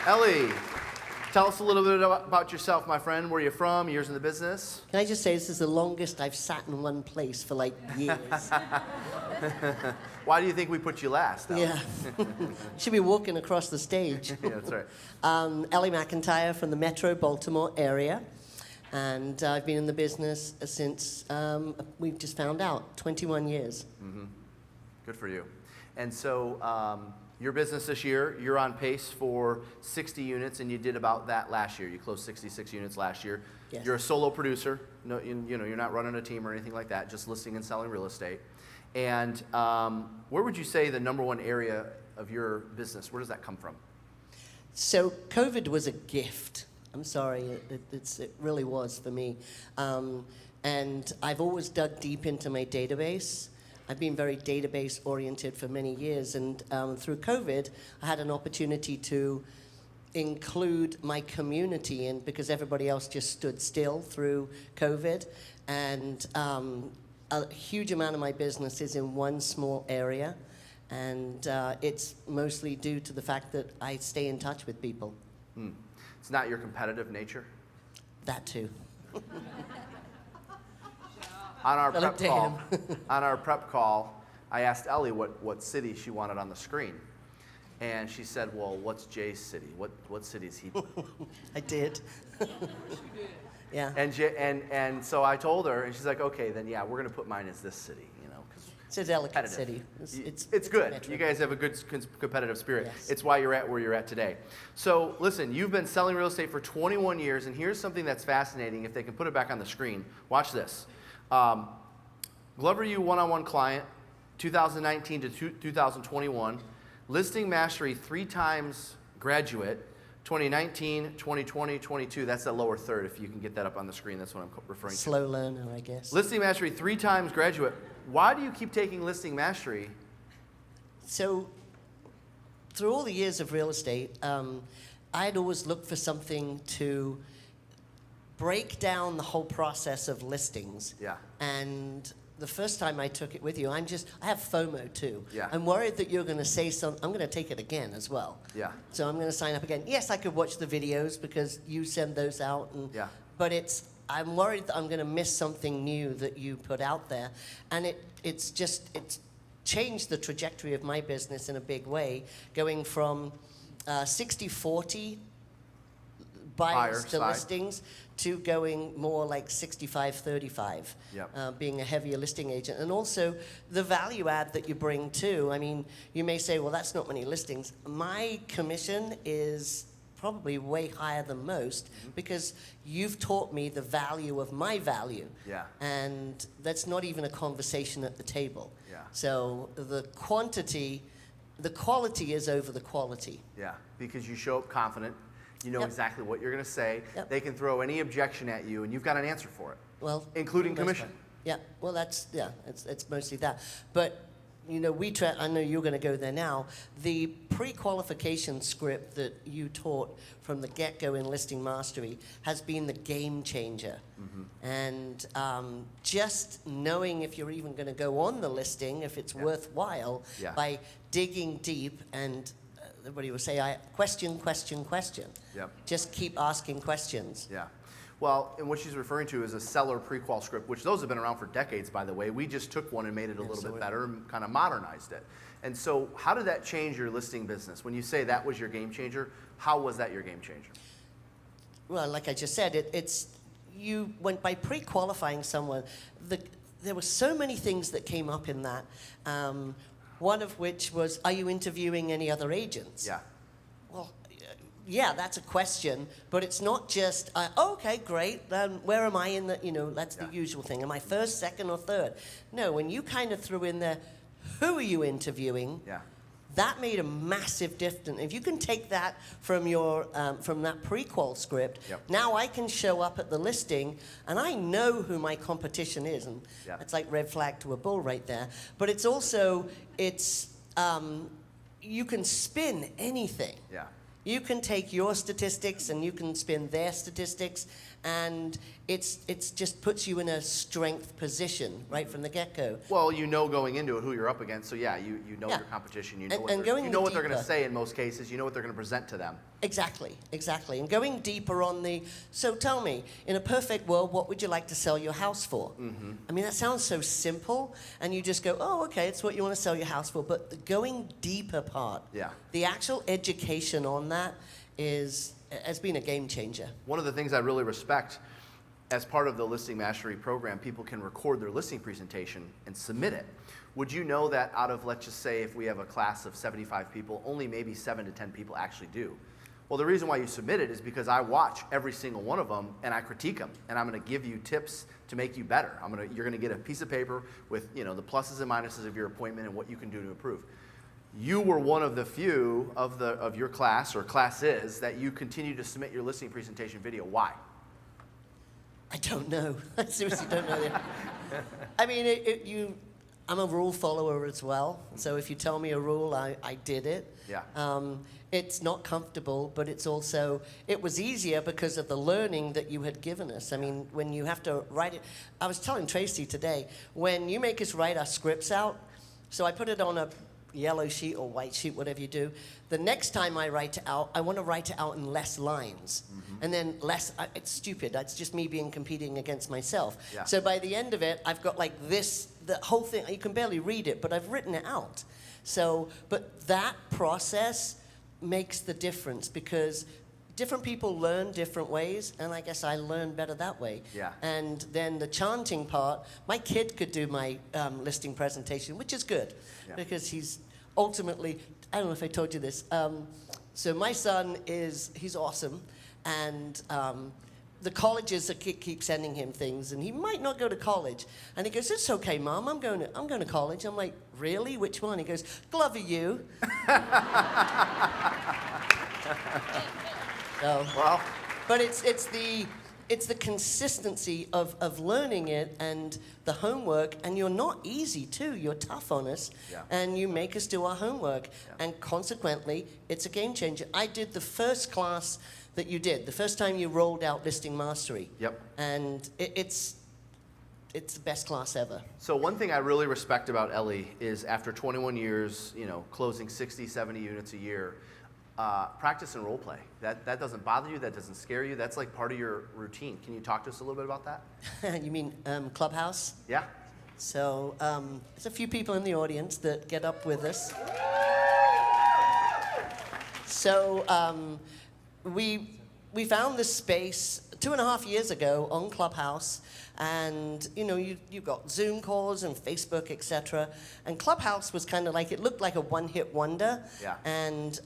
Ellie, tell us a little bit about yourself, my friend. Where are you from? Years in the business? Can I just say this is the longest I've sat in one place for like years. Why do you think we put you last, Ellie? Yeah. Should be walking across the stage. Yeah, that's right. Ellie McIntire from the Metro Baltimore area. And I've been in the business since we've just found out, 21 years. Mm-hmm. Good for you. And so your business this year, you're on pace for 60 units, and you did about that last year. You closed 66 units last year. Yes. You're a solo producer. No, you're not running a team or anything like that, just listing and selling real estate. And where would you say the number one area of your business, where does that come from? So COVID was a gift. I'm sorry, it really was for me. And I've always dug deep into my database. I've been very database oriented for many years, and through COVID, I had an opportunity to include my community in, because everybody else just stood still through COVID. And a huge amount of my business is in one small area, and it's mostly due to the fact that I stay in touch with people. Hmm. It's not your competitive nature? That too. On our prep call, I asked Ellie what city she wanted on the screen. And she said, well, what's Jay's city? What city is he? I did. Yeah. And so I told her, and she's like, okay, then yeah, we're going to put mine as this city, It's a delicate city. It's good. You guys have a good competitive spirit. Yes. It's why you're at where you're at today. So listen, you've been selling real estate for 21 years, and here's something that's fascinating. If they can put it back on the screen, watch this. Glover U one-on-one client, 2019 to 2021. Listing mastery 3 times graduate, 2019, 2020, 22. That's that lower third. If you can get that up on the screen, that's what I'm referring to. Slow learner, I guess. Listing mastery 3 times graduate. Why do you keep taking listing mastery? So, through all the years of real estate, I'd always looked for something to break down the whole process of listings. Yeah. And the first time I took it with you, I have FOMO too. Yeah. I'm worried that you're going to say something. I'm going to take it again as well. Yeah. So I'm going to sign up again. Yes, I could watch the videos because you send those out. Yeah. But I'm worried that I'm going to miss something new that you put out there. And it's changed the trajectory of my business in a big way, going from 60-40 buyers to side. listings to going more like 65-35, Yep. being a heavier listing agent. And also the value add that you bring too. I mean, you may say, well, that's not many listings. My commission is probably way higher than most because you've taught me the value of my value. Yeah. And that's not even a conversation at the table. Yeah. So the quality is over the quality. Yeah, because you show up confident. You know Yep. exactly what you're going to say. Yep. They can throw any objection at you, and you've got an answer for it. Well, including for the most commission. part. Yeah. Well, it's mostly that. But I know you're going to go there now. The pre-qualification script that you taught from the get-go in listing mastery has been the game changer. Mm-hmm. And just knowing if you're even going to go on the listing, if it's worthwhile, by digging deep and everybody will say, question. Yep. Just keep asking questions. Yeah. Well, and what she's referring to is a seller pre-qual script, which those have been around for decades, by the way. We just took one and made it a little bit better and kind of modernized it. And so how did that change your listing business? When you say that was your game changer, how was that your game changer? Well, like I just said, you went by pre-qualifying someone. There were so many things that came up in that. One of which was, are you interviewing any other agents? Yeah. Well, yeah, that's a question, but it's not just, okay, great, then where am I in the, that's the usual thing. Am I first, second, or third? No, when you kind of threw in there, who are you interviewing? Yeah. That made a massive difference. If you can take that from your from that pre-qual script, now I can show up at the listing and I know who my competition is, and it's like red flag to a bull right there. But it's also you can spin anything. Yeah. You can take your statistics and you can spin their statistics, and it's just puts you in a strength position right from the get-go. Well, you know going into it who you're up against, so yeah, you know Yeah. your competition, you know And going you know what they're going to deeper. say in most cases, you know what they're going to present to them. Exactly. And going deeper on so tell me, in a perfect world, what would you like to sell your house for? Mm-hmm. I mean, that sounds so simple, and you just go, oh, okay, it's what you want to sell your house for. But the going deeper part, Yeah. the actual education on that has been a game changer. One of the things I really respect, as part of the Listing Mastery program, people can record their listing presentation and submit it. Would you know that out of, let's just say, if we have a class of 75 people, only maybe 7 to 10 people actually do? Well, the reason why you submit it is because I watch every single one of them and I critique them, and I'm going to give you tips to make you better. You're going to get a piece of paper with, the pluses and minuses of your appointment and what you can do to improve. You were one of the few of your class or classes that you continue to submit your listing presentation video. Why? I don't know. I seriously don't know. I mean, I'm a rule follower as well. So if you tell me a rule, I did it. Yeah. It's not comfortable, but it was easier because of the learning that you had given us. I mean, when you have to write it, I was telling Tracy today, when you make us write our scripts out, so I put it on a yellow sheet or white sheet, whatever you do. The next time I write it out, I want to write it out in less lines. Mm-hmm. And then it's stupid. That's just me competing against myself. Yeah. So by the end of it, I've got like this, the whole thing, you can barely read it, but I've written it out. So, but that process makes the difference because different people learn different ways, and I guess I learn better that way. Yeah. And then the chanting part, my kid could do my listing presentation, which is good, because he's ultimately, I don't know if I told you this, so my son he's awesome, and the colleges keep sending him things, and he might not go to college. And he goes, "It's okay, Mom, I'm going to college." I'm like, "Really? Which one?" He goes, "Glover U." So, Well, but it's the consistency of learning it and the homework, and you're not easy too. You're tough on us, and you make us do our homework, and consequently, it's a game changer. I did the first class that you did, the first time you rolled out Listing Mastery. Yep. And it's the best class ever. so one thing I really respect about Ellie is after 21 years, closing 60, 70 units a year, practice and role play. That doesn't bother you, that doesn't scare you, that's like part of your routine. Can you talk to us a little bit about that? You mean Clubhouse? Yeah. So there's a few people in the audience that get up with us. So we found this space 2.5 years ago on Clubhouse, and you've got Zoom calls and Facebook, etc. And Clubhouse was kind of like, it looked like a one-hit wonder. Yeah. And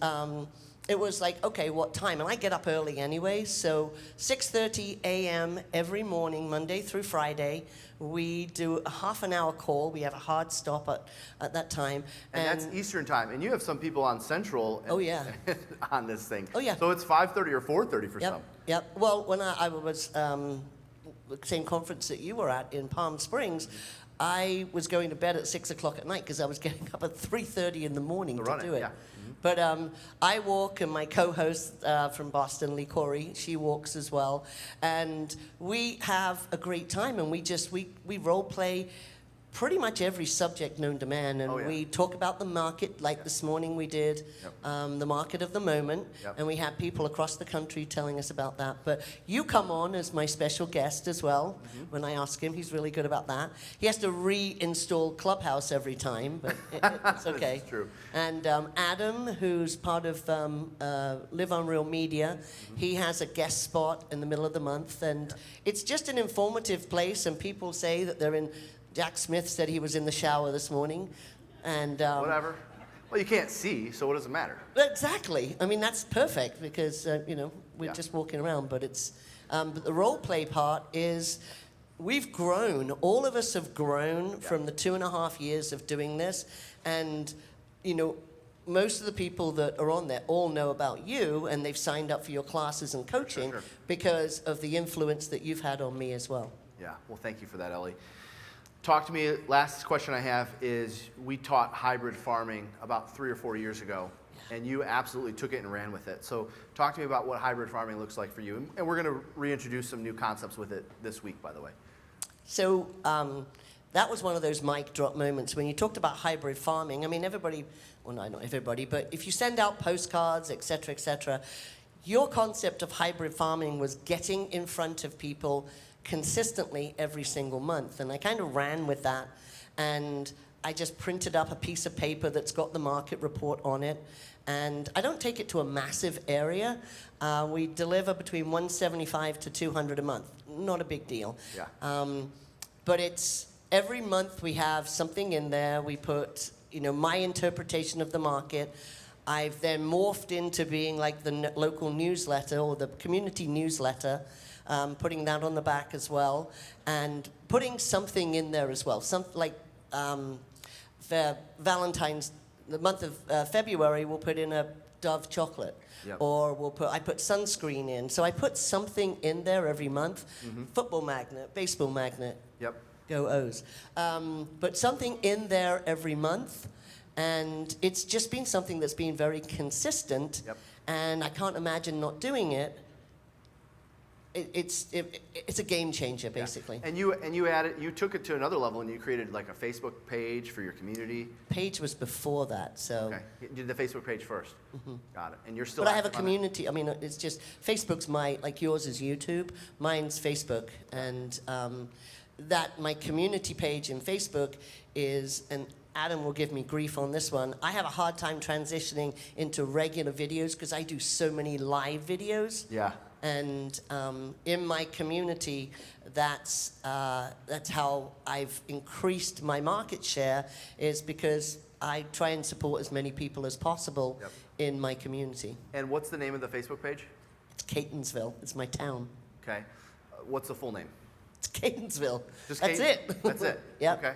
it was like, okay, what time? And I get up early anyway, so 6:30 a.m. every morning, Monday through Friday. We do a half-an-hour call. We have a hard stop at that time. And that's Eastern time. And you have some people on Central Oh, yeah. on this thing. Oh, yeah. So it's 5:30 or 4:30 for some. Yep. Well, when I was the same conference that you were at in Palm Springs, I was going to bed at 6 o'clock at night because I was getting up at 3:30 in the morning to do it. Yeah. But I walk, and my co-host from Boston, Lee Corey, she walks as well. And we have a great time, and we role play pretty much every subject known to man. And we talk about the market, like this morning we did, the market of the moment. And we had people across the country telling us about that. But you come on as my special guest as well. When I ask him, he's really good about that. He has to reinstall Clubhouse every time, but it's okay. That's true. And Adam, who's part of Live on Real Media, he has a guest spot in the middle of the month. And it's just an informative place, and people say that they're in... Jack Smith said he was in the shower this morning, and... Whatever. Well, you can't see, so what does it matter? Exactly. I mean, that's perfect because, we're just walking around, but it's... but the role play part is we've grown. All of us have grown from the 2.5 years of doing this, and, most of the people that are on there all know about you, and they've signed up for your classes and coaching because of the influence that you've had on me as well. Yeah. Well, thank you for that, Ellie. Talk to me, last question I have is, we taught hybrid farming about 3 or 4 years ago. and you absolutely took it and ran with it. So talk to me about what hybrid farming looks like for you. And we're going to reintroduce some new concepts with it this week, by the way. So that was one of those mic drop moments when you talked about hybrid farming. I mean, everybody, well, no, not everybody, but if you send out postcards, et cetera, your concept of hybrid farming was getting in front of people consistently every single month. And I kind of ran with that. And I just printed up a piece of paper that's got the market report on it. And I don't take it to a massive area. We deliver between 175 to 200 a month. Not a big deal. Yeah. But it's every month we have something in there. We put, my interpretation of the market. I've then morphed into being like the local newsletter or the community newsletter, putting that on the back as well, and putting something in there as well. For Valentine's, the month of February, we'll put in a Dove chocolate. Yep. Or I put sunscreen in. So I put something in there every month. Mm-hmm. Football magnet, baseball magnet. Yep. Go O's. But something in there every month. And it's just been something that's been very consistent. Yep. And I can't imagine not doing it. It's a game changer, basically. Yeah. And you took it to another level, and you created like a Facebook page for your community. Page was before that, so. Okay, you did the Facebook page first. Mm-hmm. Got it. And you're still. But I have a active on community. I mean, it's just Facebook's like yours is YouTube, mine's Facebook, and my community page in Facebook is and Adam will give me grief on this one. I have a hard time transitioning into regular videos because I do so many live videos. Yeah. And in my community, that's how I've increased my market share, is because I try and support as many people as possible in my community. And what's the name of the Facebook page? It's Catonsville. It's my town. Okay. What's the full name? It's Catonsville. Just That's it. That's it? Yeah. Okay.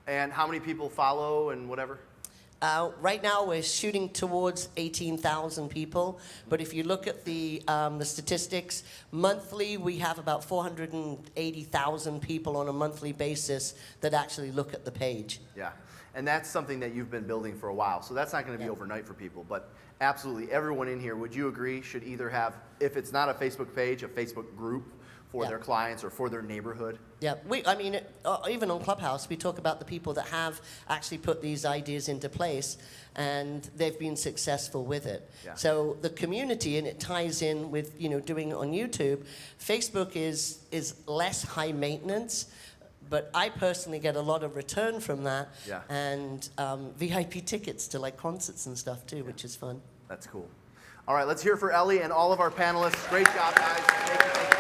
And how many people follow and whatever? Right now, we're shooting towards 18,000 people. But if you look at the statistics, monthly, we have about 480,000 people on a monthly basis that actually look at the page. Yeah. And that's something that you've been building for a while. So that's not going to be overnight for people. But absolutely, everyone in here, would you agree, should either have, if it's not a Facebook page, a Facebook group for their clients or for their neighborhood? Yeah, even on Clubhouse, we talk about the people that have actually put these ideas into place, and they've been successful with it. Yeah. So the community, and it ties in with doing it on YouTube. Facebook is less high maintenance, but I personally get a lot of return from that. Yeah. And VIP tickets to like concerts and stuff too, which is fun. That's cool. All right, let's hear for Ellie and all of our panelists. Great job, guys. Thank you.